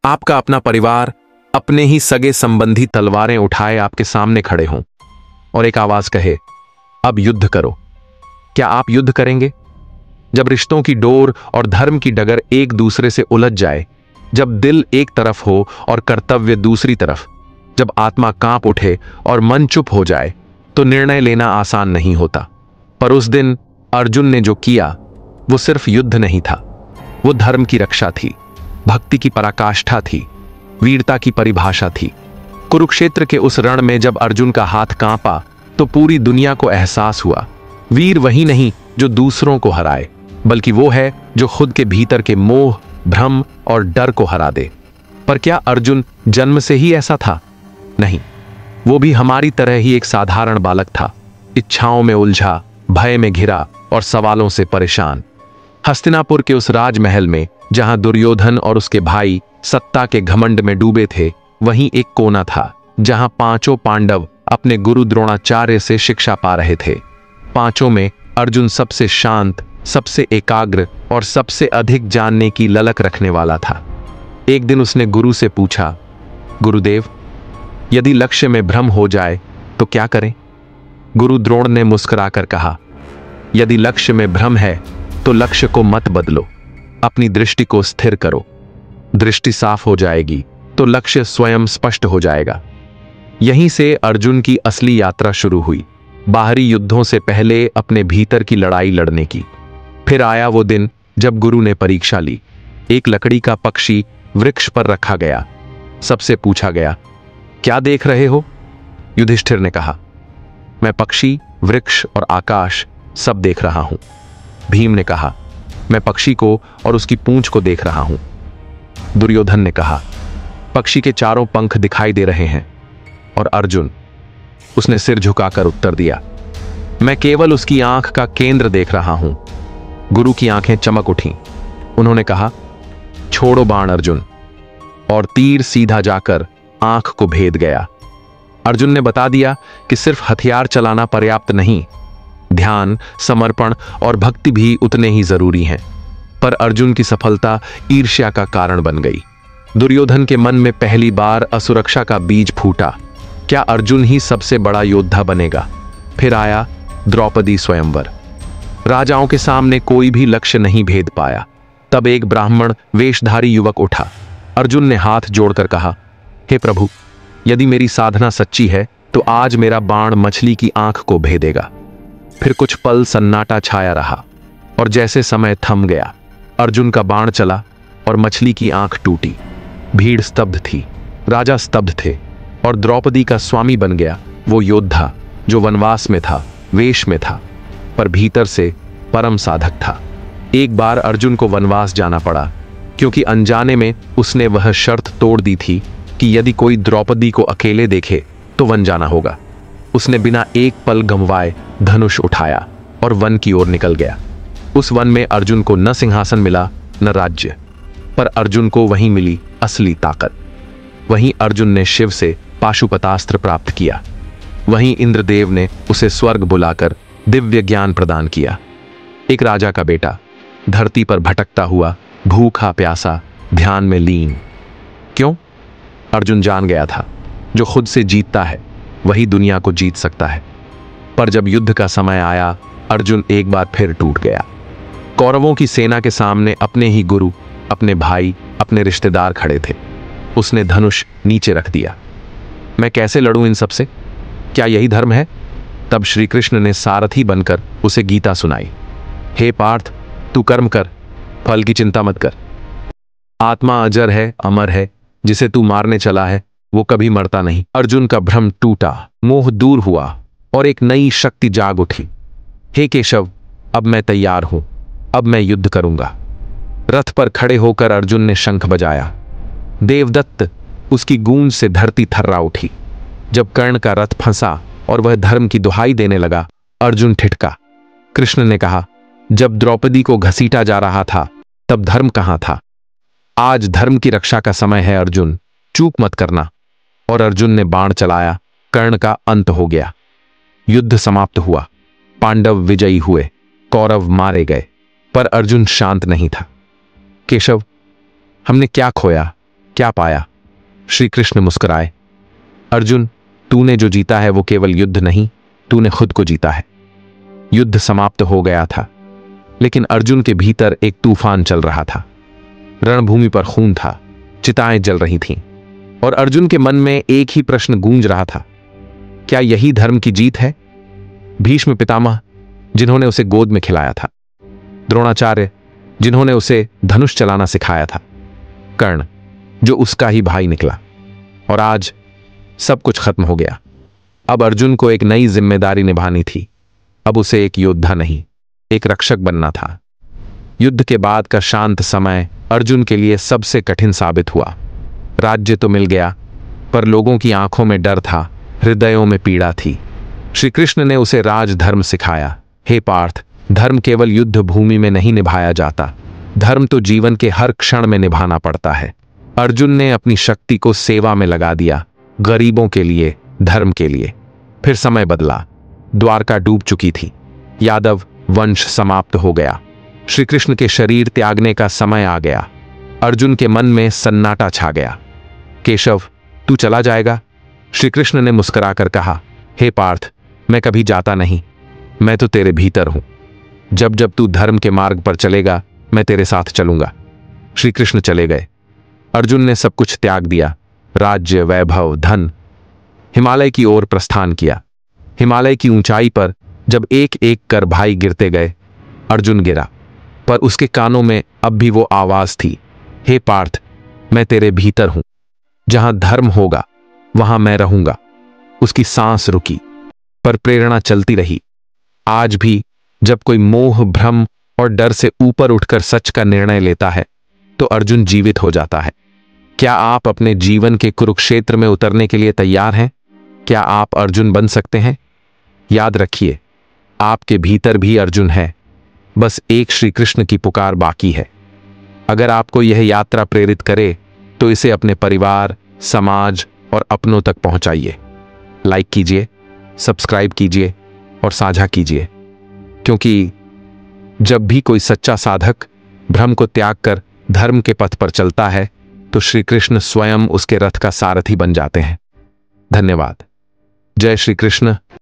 आपका अपना परिवार, अपने ही सगे संबंधी तलवारें उठाए आपके सामने खड़े हों और एक आवाज कहे, अब युद्ध करो। क्या आप युद्ध करेंगे? जब रिश्तों की डोर और धर्म की डगर एक दूसरे से उलझ जाए, जब दिल एक तरफ हो और कर्तव्य दूसरी तरफ, जब आत्मा कांप उठे और मन चुप हो जाए, तो निर्णय लेना आसान नहीं होता। पर उस दिन अर्जुन ने जो किया वो सिर्फ युद्ध नहीं था, वो धर्म की रक्षा थी, भक्ति की पराकाष्ठा थी, वीरता की परिभाषा थी। कुरुक्षेत्र के उस रण में जब अर्जुन का हाथ कांपा तो पूरी दुनिया को एहसास हुआ, वीर वही नहीं जो दूसरों को हराए, बल्कि वो है जो खुद के भीतर के मोह, भ्रम और डर को हरा दे। पर क्या अर्जुन जन्म से ही ऐसा था? नहीं, वो भी हमारी तरह ही एक साधारण बालक था, इच्छाओं में उलझा, भय में घिरा और सवालों से परेशान। हस्तिनापुर के उस राजमहल में जहां दुर्योधन और उसके भाई सत्ता के घमंड में डूबे थे, वहीं एक कोना था जहां पांचों पांडव अपने गुरु द्रोणाचार्य से शिक्षा पा रहे थे। पांचों में अर्जुन सबसे शांत, सबसे एकाग्र और सबसे अधिक जानने की ललक रखने वाला था। एक दिन उसने गुरु से पूछा, गुरुदेव, यदि लक्ष्य में भ्रम हो जाए तो क्या करें? गुरु द्रोण ने मुस्कुराकर कहा, यदि लक्ष्य में भ्रम है तो लक्ष्य को मत बदलो, अपनी दृष्टि को स्थिर करो। दृष्टि साफ हो जाएगी तो लक्ष्य स्वयं स्पष्ट हो जाएगा। यहीं से अर्जुन की असली यात्रा शुरू हुई, बाहरी युद्धों से पहले अपने भीतर की लड़ाई लड़ने की। फिर आया वो दिन जब गुरु ने परीक्षा ली। एक लकड़ी का पक्षी वृक्ष पर रखा गया। सबसे पूछा गया, क्या देख रहे हो? युधिष्ठिर ने कहा, मैं पक्षी, वृक्ष और आकाश सब देख रहा हूं। भीम ने कहा, मैं पक्षी को और उसकी पूंछ को देख रहा हूं। दुर्योधन ने कहा, पक्षी के चारों पंख दिखाई दे रहे हैं। और अर्जुन, उसने सिर झुकाकर उत्तर दिया, मैं केवल उसकी आंख का केंद्र देख रहा हूं। गुरु की आंखें चमक उठीं। उन्होंने कहा, छोड़ो बाण अर्जुन। और तीर सीधा जाकर आंख को भेद गया। अर्जुन ने बता दिया कि सिर्फ हथियार चलाना पर्याप्त नहीं, ध्यान, समर्पण और भक्ति भी उतने ही जरूरी हैं। पर अर्जुन की सफलता ईर्ष्या का कारण बन गई। दुर्योधन के मन में पहली बार असुरक्षा का बीज फूटा। क्या अर्जुन ही सबसे बड़ा योद्धा बनेगा? फिर आया द्रौपदी स्वयंवर। राजाओं के सामने कोई भी लक्ष्य नहीं भेद पाया। तब एक ब्राह्मण वेशधारी युवक उठा। अर्जुन ने हाथ जोड़कर कहा, हे प्रभु, यदि मेरी साधना सच्ची है तो आज मेरा बाण मछली की आंख को भेदेगा। फिर कुछ पल सन्नाटा छाया रहा और जैसे समय थम गया, अर्जुन का बाण चला और मछली की आंख टूटी। भीड़ स्तब्ध थी, राजा स्तब्ध थे और द्रौपदी का स्वामी बन गया वो योद्धा जो वनवास में था, वेश में था, पर भीतर से परम साधक था। एक बार अर्जुन को वनवास जाना पड़ा क्योंकि अनजाने में उसने वह शर्त तोड़ दी थी कि यदि कोई द्रौपदी को अकेले देखे तो वन जाना होगा। उसने बिना एक पल गंवाए धनुष उठाया और वन की ओर निकल गया। उस वन में अर्जुन को न सिंहासन मिला न राज्य, पर अर्जुन को वहीं मिली असली ताकत। वहीं अर्जुन ने शिव से पाशुपतास्त्र प्राप्त किया। वहीं इंद्रदेव ने उसे स्वर्ग बुलाकर दिव्य ज्ञान प्रदान किया। एक राजा का बेटा धरती पर भटकता हुआ, भूखा प्यासा, ध्यान में लीन। क्यों? अर्जुन जान गया था, जो खुद से जीतता है वही दुनिया को जीत सकता है। पर जब युद्ध का समय आया, अर्जुन एक बार फिर टूट गया। कौरवों की सेना के सामने अपने ही गुरु, अपने भाई, अपने रिश्तेदार खड़े थे। उसने धनुष नीचे रख दिया। मैं कैसे लड़ूं इन सबसे? क्या यही धर्म है? तब श्री कृष्ण ने सारथी बनकर उसे गीता सुनाई। हे पार्थ, तू कर्म कर, फल की चिंता मत कर। आत्मा अजर है, अमर है, जिसे तू मारने चला है वो कभी मरता नहीं। अर्जुन का भ्रम टूटा, मोह दूर हुआ और एक नई शक्ति जाग उठी। हे केशव, अब मैं तैयार हूं, अब मैं युद्ध करूंगा। रथ पर खड़े होकर अर्जुन ने शंख बजाया। देवदत्त, उसकी गूंज से धरती थर्रा उठी। जब कर्ण का रथ फंसा और वह धर्म की दुहाई देने लगा, अर्जुन ठिठका। कृष्ण ने कहा, जब द्रौपदी को घसीटा जा रहा था तब धर्म कहां था? आज धर्म की रक्षा का समय है अर्जुन, चूक मत करना। और अर्जुन ने बाण चलाया। कर्ण का अंत हो गया। युद्ध समाप्त हुआ। पांडव विजयी हुए, कौरव मारे गए, पर अर्जुन शांत नहीं था। केशव, हमने क्या खोया, क्या पाया? श्री कृष्ण मुस्कुराए। अर्जुन, तूने जो जीता है वो केवल युद्ध नहीं, तूने खुद को जीता है। युद्ध समाप्त हो गया था, लेकिन अर्जुन के भीतर एक तूफान चल रहा था। रणभूमि पर खून था, चिताएं जल रही थीं, और अर्जुन के मन में एक ही प्रश्न गूंज रहा था, क्या यही धर्म की जीत है? भीष्म पितामह, जिन्होंने उसे गोद में खिलाया था, द्रोणाचार्य, जिन्होंने उसे धनुष चलाना सिखाया था, कर्ण, जो उसका ही भाई निकला, और आज सब कुछ खत्म हो गया। अब अर्जुन को एक नई जिम्मेदारी निभानी थी। अब उसे एक योद्धा नहीं, एक रक्षक बनना था। युद्ध के बाद का शांत समय अर्जुन के लिए सबसे कठिन साबित हुआ। राज्य तो मिल गया, पर लोगों की आंखों में डर था, हृदयों में पीड़ा थी। श्री कृष्ण ने उसे राजधर्म सिखाया। हे पार्थ, धर्म केवल युद्ध भूमि में नहीं निभाया जाता, धर्म तो जीवन के हर क्षण में निभाना पड़ता है। अर्जुन ने अपनी शक्ति को सेवा में लगा दिया, गरीबों के लिए, धर्म के लिए। फिर समय बदला। द्वारका डूब चुकी थी, यादव वंश समाप्त हो गया, श्री कृष्ण के शरीर त्यागने का समय आ गया। अर्जुन के मन में सन्नाटा छा गया। केशव, तू चला जाएगा? श्री कृष्ण ने मुस्कुराकर कहा, हे पार्थ, मैं कभी जाता नहीं, मैं तो तेरे भीतर हूं। जब जब तू धर्म के मार्ग पर चलेगा, मैं तेरे साथ चलूंगा। श्री कृष्ण चले गए। अर्जुन ने सब कुछ त्याग दिया, राज्य, वैभव, धन। हिमालय की ओर प्रस्थान किया। हिमालय की ऊंचाई पर जब एक एक कर भाई गिरते गए, अर्जुन गिरा, पर उसके कानों में अब भी वो आवाज थी, हे पार्थ, मैं तेरे भीतर हूं, जहां धर्म होगा वहां मैं रहूंगा। उसकी सांस रुकी, पर प्रेरणा चलती रही। आज भी जब कोई मोह, भ्रम और डर से ऊपर उठकर सच का निर्णय लेता है, तो अर्जुन जीवित हो जाता है। क्या आप अपने जीवन के कुरुक्षेत्र में उतरने के लिए तैयार हैं? क्या आप अर्जुन बन सकते हैं? याद रखिए, आपके भीतर भी अर्जुन है, बस एक श्री कृष्ण की पुकार बाकी है। अगर आपको यह यात्रा प्रेरित करे, तो इसे अपने परिवार, समाज और अपनों तक पहुंचाइए। लाइक कीजिए, सब्सक्राइब कीजिए और साझा कीजिए, क्योंकि जब भी कोई सच्चा साधक भ्रम को त्याग कर धर्म के पथ पर चलता है, तो श्री कृष्ण स्वयं उसके रथ का सारथी बन जाते हैं। धन्यवाद। जय श्री कृष्ण।